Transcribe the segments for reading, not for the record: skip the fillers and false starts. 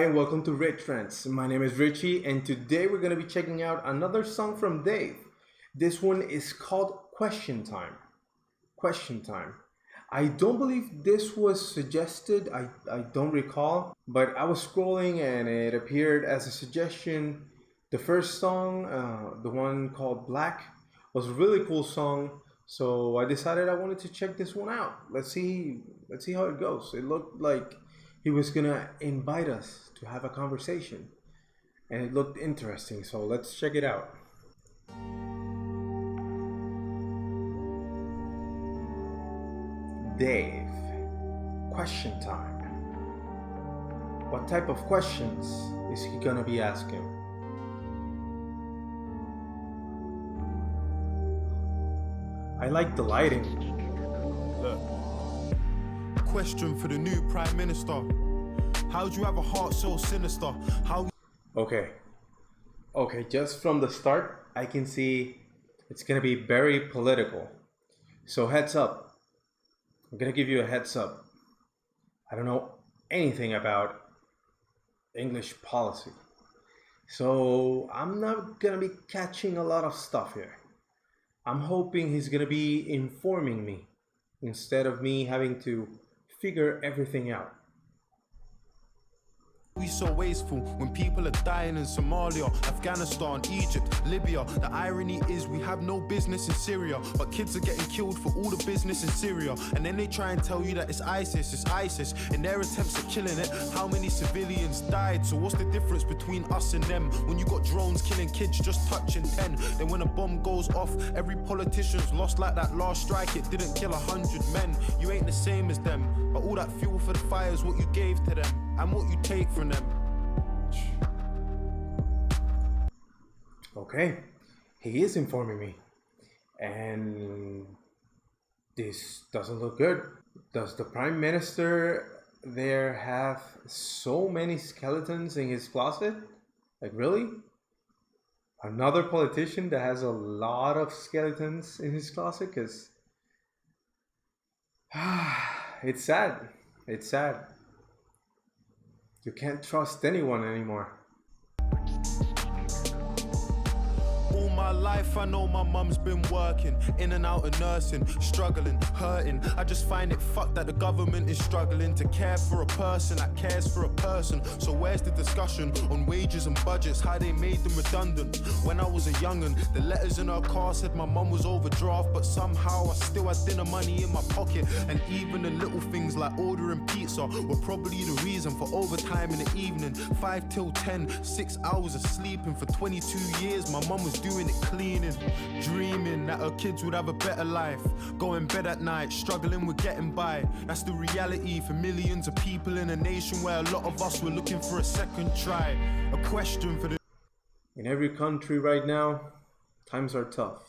Hi and welcome to Rants. My name is Richie and today we're going to be checking out another song from Dave. This one is called Question Time. Question Time. I don't believe this was suggested, I don't recall, but I was scrolling and it appeared as a suggestion. The first song, the one called Black, was a really cool song. So I decided I wanted to check this one out. Let's see how it goes. It looked like he was gonna invite us to have a conversation, and it looked interesting. So let's check it out. Dave, question time. What type of questions is he gonna be asking? I like the lighting. Look. Question for the new Prime Minister. How do you have a heart so sinister? Okay, just from the start, I can see it's gonna be very political. So heads up. I'm gonna give you a heads up. I don't know anything about English policy. So I'm not gonna be catching a lot of stuff here. I'm hoping he's gonna be informing me instead of me having to figure everything out. We so wasteful when people are dying in Somalia, Afghanistan, Egypt, Libya. The irony is we have no business in Syria, but kids are getting killed for all the business in Syria. And then they try and tell you that it's ISIS. In their attempts at killing it, how many civilians died? So what's the difference between us and them? When you got drones killing kids just touching 10, then when a bomb goes off, every politician's lost like that last strike. It didn't kill 100 men. You ain't the same as them, but all that fuel for the fire is what you gave to them and what you take from them. Okay, he is informing me, and this doesn't look good. Does the Prime Minister there have so many skeletons in his closet? Like, really? Another politician that has a lot of skeletons in his closet? Because it's sad. It's sad. You can't trust anyone anymore. All my life I know my mum's been working, in and out of nursing, struggling, hurting. I just find it fucked that the government is struggling to care for a person that cares for a person. So where's the discussion on wages and budgets, how they made them redundant? When I was a young'un, the letters in her car said my mum was overdraft, but somehow I still had dinner money in my pocket. And even the little things like ordering pizza were probably the reason for overtime in the evening. 5 till 10, 6 hours of sleeping for 22 years. My mum was doing it cleaning, dreaming that her kids would have a better life, go in bed at night, struggling with getting by. That's the reality for millions of people in a nation where a lot of us were looking for a second try. A question for the... In every country right now, times are tough.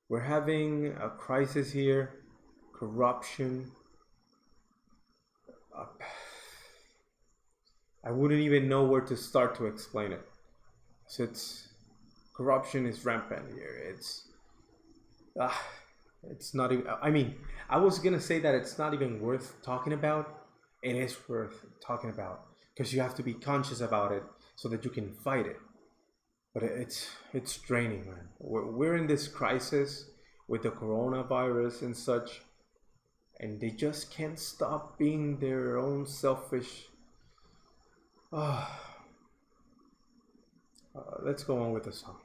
We're having a crisis here, corruption. I wouldn't even know where to start to explain it. So corruption is rampant here. It's not even, I mean, I was gonna say that it's not even worth talking about. It is worth talking about because you have to be conscious about it so that you can fight it. But it's draining, man. We're in this crisis with the coronavirus and such, and they just can't stop being their own selfish. Let's go on with the song.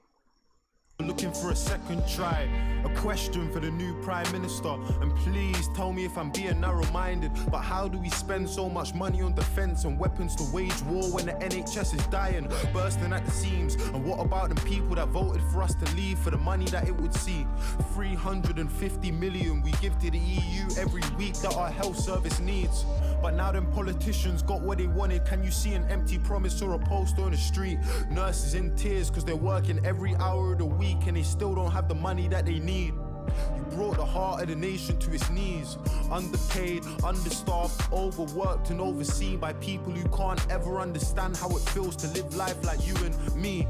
Looking for a second try. A question for the new Prime Minister. And please tell me if I'm being narrow-minded, but how do we spend so much money on defense and weapons to wage war when the NHS is dying, bursting at the seams? And what about the people that voted for us to leave for the money that it would see? 350 million we give to the EU every week that our health service needs. But now them politicians got what they wanted. Can you see an empty promise or a poster on the street? Nurses in tears because they're working every hour of the week and they still don't have the money that they need. You brought the heart of the nation to its knees. Underpaid, understaffed, overworked and overseen by people who can't ever understand how it feels to live life like you and me.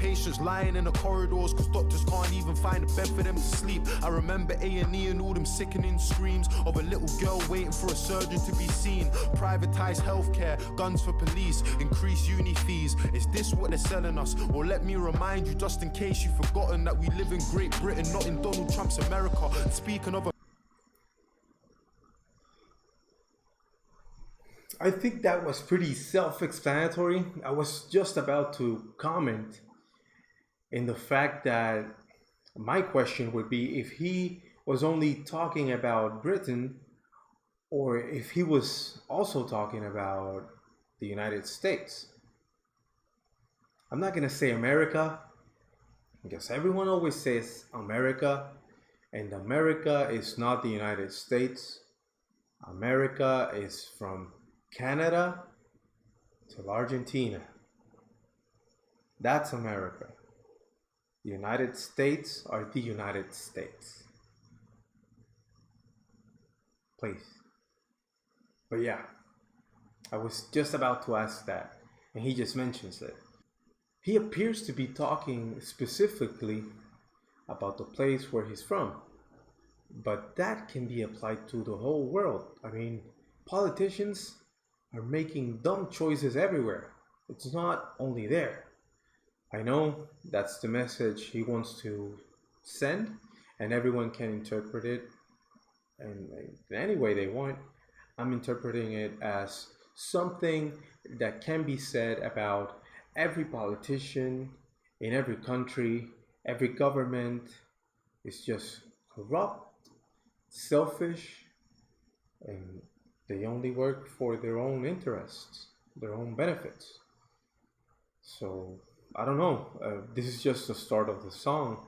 Patients lying in the corridors cause doctors can't even find a bed for them to sleep. I remember A&E and all them sickening screams of a little girl waiting for a surgeon to be seen. Privatized healthcare, guns for police, increased uni fees. Is this what they're selling us? Or let me remind you, just in case you've forgotten, that we live in Great Britain, not in Donald Trump's America. Speaking of I think that was pretty self-explanatory. I was just about to comment in the fact that my question would be if he was only talking about Britain or if he was also talking about the United States. I'm not going to say America because everyone always says America, and America is not the United States. America is from Canada to Argentina. That's America. The United States are the United States. Please. But yeah, I was just about to ask that, and he just mentions it. He appears to be talking specifically about the place where he's from, but that can be applied to the whole world. I mean, politicians are making dumb choices everywhere. It's not only there. I know that's the message he wants to send, and everyone can interpret it in any way they want. I'm interpreting it as something that can be said about every politician in every country. Every government is just corrupt, selfish, and they only work for their own interests, their own benefits. So I don't know. This is just the start of the song,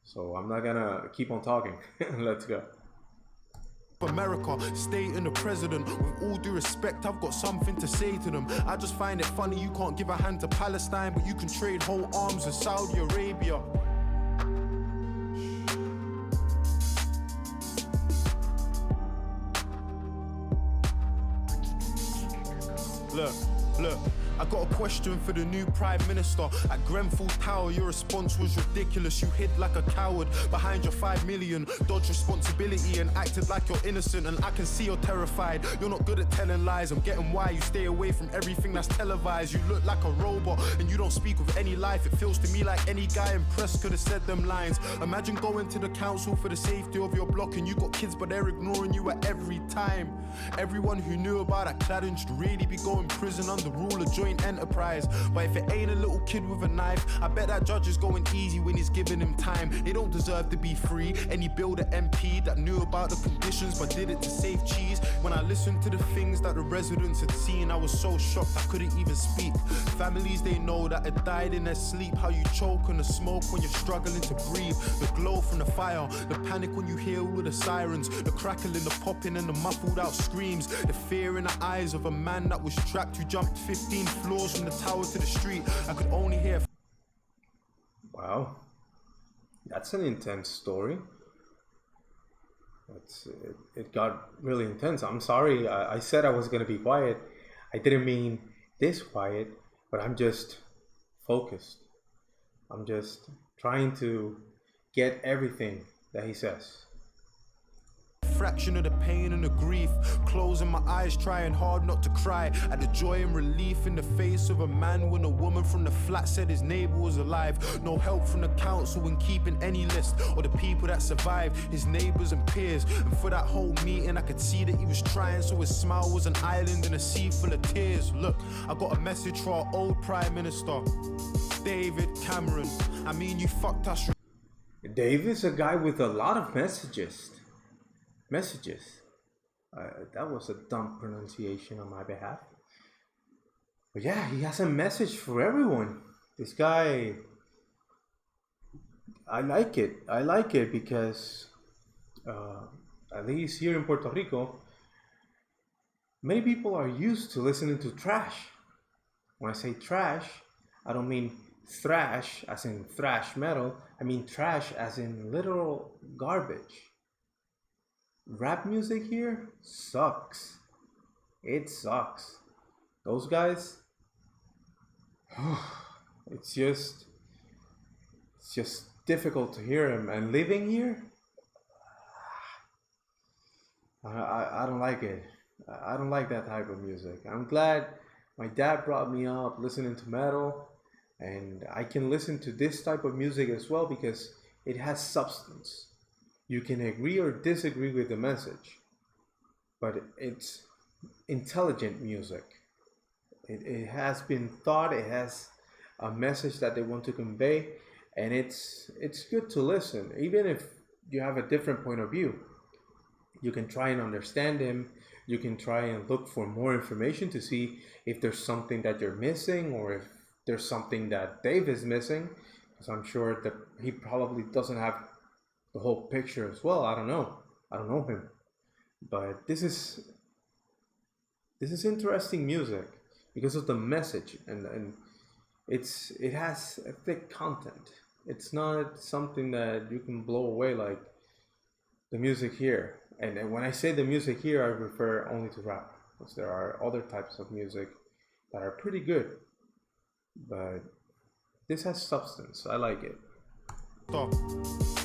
so I'm not gonna keep on talking. Let's go. America, state and the president. With all due respect, I've got something to say to them. I just find it funny you can't give a hand to Palestine, but you can trade whole arms with Saudi Arabia. Look, I got a question for the new Prime Minister. At Grenfell Tower, your response was ridiculous. You hid like a coward behind your 5 million, dodged responsibility and acted like you're innocent. And I can see you're terrified. You're not good at telling lies. I'm getting why you stay away from everything that's televised. You look like a robot and you don't speak with any life. It feels to me like any guy in press could have said them lines. Imagine going to the council for the safety of your block and you got kids but they're ignoring you at every time. Everyone who knew about that cladding should really be going prison under rule of joint enterprise. But if it ain't a little kid with a knife, I bet that judge is going easy when he's giving him time. They don't deserve to be free. Any builder MP that knew about the conditions but did it to save cheese. When I listened to the things that the residents had seen, I was so shocked I couldn't even speak. Families they know that had died in their sleep. How you choke on the smoke when you're struggling to breathe. The glow from the fire, the panic when you hear all of the sirens, the crackling, the popping and the muffled out screams. The fear in the eyes of a man that was trapped who jumped 15 floors from the tower to the street. I could only hear. Wow, that's an intense story. It got really intense. I'm sorry, I said I was going to be quiet. I didn't mean this quiet, but I'm just focused. I'm just trying to get everything that he says. Fraction of the pain and the grief, closing my eyes, trying hard not to cry at the joy and relief in the face of a man when a woman from the flat said his neighbor was alive. No help from the council in keeping any list or the people that survived, his neighbors and peers. And for that whole meeting I could see that he was trying, so his smile was an island in a sea full of tears. Look, I got a message for our old Prime Minister, David Cameron. I mean, you fucked us. David's a guy with a lot of messages. That was a dumb pronunciation on my behalf. But yeah, he has a message for everyone. This guy, I like it because at least here in Puerto Rico, many people are used to listening to trash. When I say trash, I don't mean thrash as in thrash metal. I mean trash as in literal garbage. Rap music here sucks. It sucks. Those guys, it's just it's just difficult to hear him. And living here, I don't like it. I don't like that type of music. I'm glad my dad brought me up listening to metal, and I can listen to this type of music as well because it has substance. You can agree or disagree with the message, but it's intelligent music. It has been thought, it has a message that they want to convey, and it's good to listen, even if you have a different point of view. You can try and understand him. You can try and look for more information to see if there's something that you're missing or if there's something that Dave is missing. Because I'm sure that he probably doesn't have the whole picture as well. I don't know. I don't know him. But this is interesting music because of the message, and it has a thick content. It's not something that you can blow away like the music here. And when I say the music here, I refer only to rap, because there are other types of music that are pretty good. But this has substance. I like it.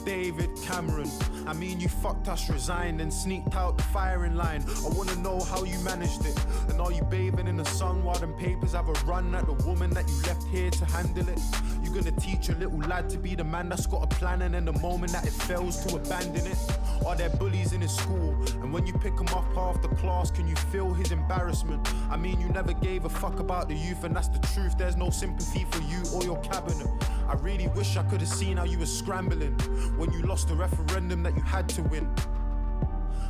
David Cameron, I mean you fucked us, resigned and sneaked out the firing line. I wanna know how you managed it. And are you bathing in the sun while them papers have a run at the woman that you left here to handle it? You gonna teach your little lad to be the man that's got a plan, and then the moment that it fails to abandon it? Are there bullies in his school? And when you pick him up after class, can you feel his embarrassment? I mean you never gave a fuck about the youth, and that's the truth. There's no sympathy for you or your cabinet. I really wish I could have seen how you were scrambling when you lost the referendum that you had to win.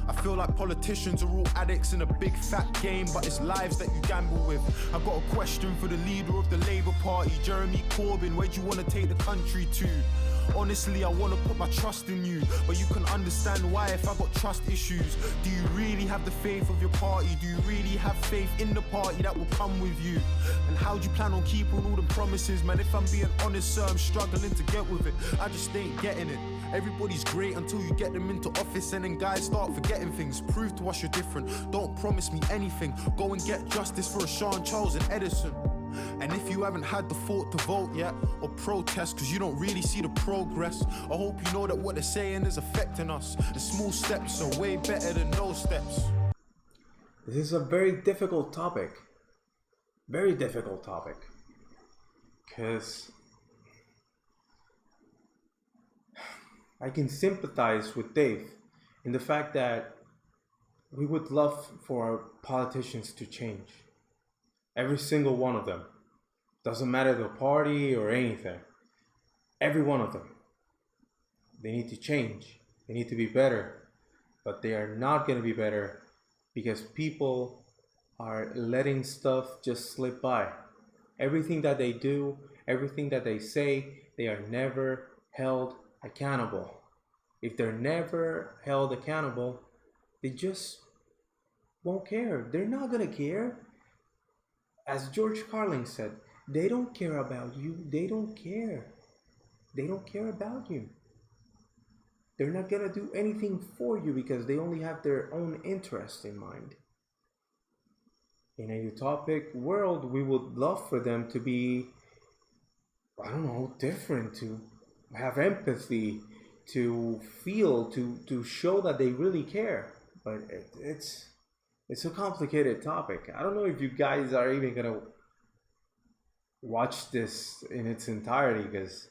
I feel like politicians are all addicts in a big fat game, but it's lives that you gamble with. I've got a question for the leader of the Labour Party, Jeremy Corbyn. Where do you want to take the country to? Honestly, I want to put my trust in you, but you can understand why if I got trust issues. Do you really have the faith of your party? Do you really have faith in the party that will come with you? And how do you plan on keeping all the promises? Man, if I'm being honest, sir, I'm struggling to get with it. I just ain't getting it. Everybody's great until you get them into office, and then guys start forgetting things. Prove to us you're different. Don't promise me anything. Go and get justice for a Sean Charles and Edison. And if you haven't had the thought to vote yet or protest because you don't really see the progress, I hope you know that what they're saying is affecting us. The small steps are way better than no steps. This is a very difficult topic. Very difficult topic. Because I can sympathize with Dave in the fact that we would love for our politicians to change. Every single one of them. Doesn't matter the party or anything. Every one of them. They need to change. They need to be better. But they are not going to be better because people are letting stuff just slip by. Everything that they do, everything that they say, they are never held accountable. If they're never held accountable, they just won't care. They're not going to care. As George Carlin said, they don't care about you. They don't care. They don't care about you. They're not going to do anything for you because they only have their own interest in mind. In a utopic world, we would love for them to be, I don't know, different, to have empathy, to feel, to show that they really care. But it's a complicated topic. I don't know if you guys are even gonna watch this in its entirety because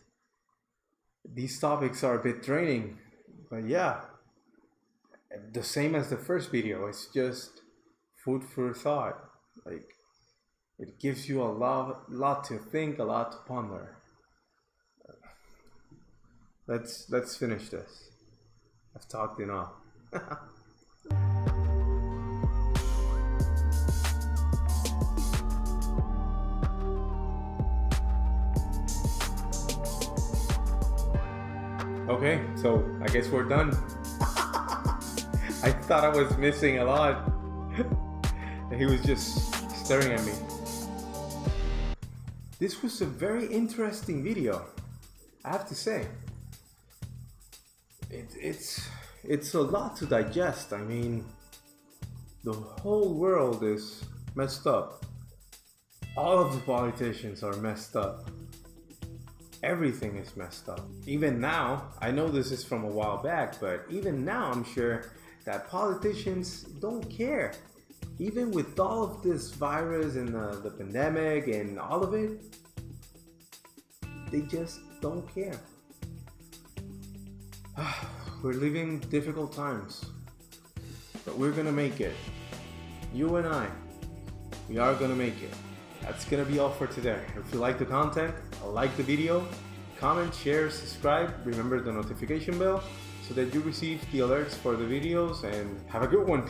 these topics are a bit draining. But yeah, the same as the first video. It's just food for thought. Like, it gives you a lot to think, a lot to ponder. Let's finish this. I've talked enough. Okay, so I guess we're done. I thought I was missing a lot. He was just staring at me. This was a very interesting video, I have to say. It's a lot to digest. I mean, the whole world is messed up. All of the politicians are messed up. Everything is messed up. Even now, I know this is from a while back, but even now I'm sure that politicians don't care. Even with all of this virus and the pandemic and all of it, they just don't care. We're living difficult times, but we're gonna make it. You and I, we are gonna make it. That's gonna be all for today. If you like the content, like the video, comment, share, subscribe, remember the notification bell so that you receive the alerts for the videos, and have a good one.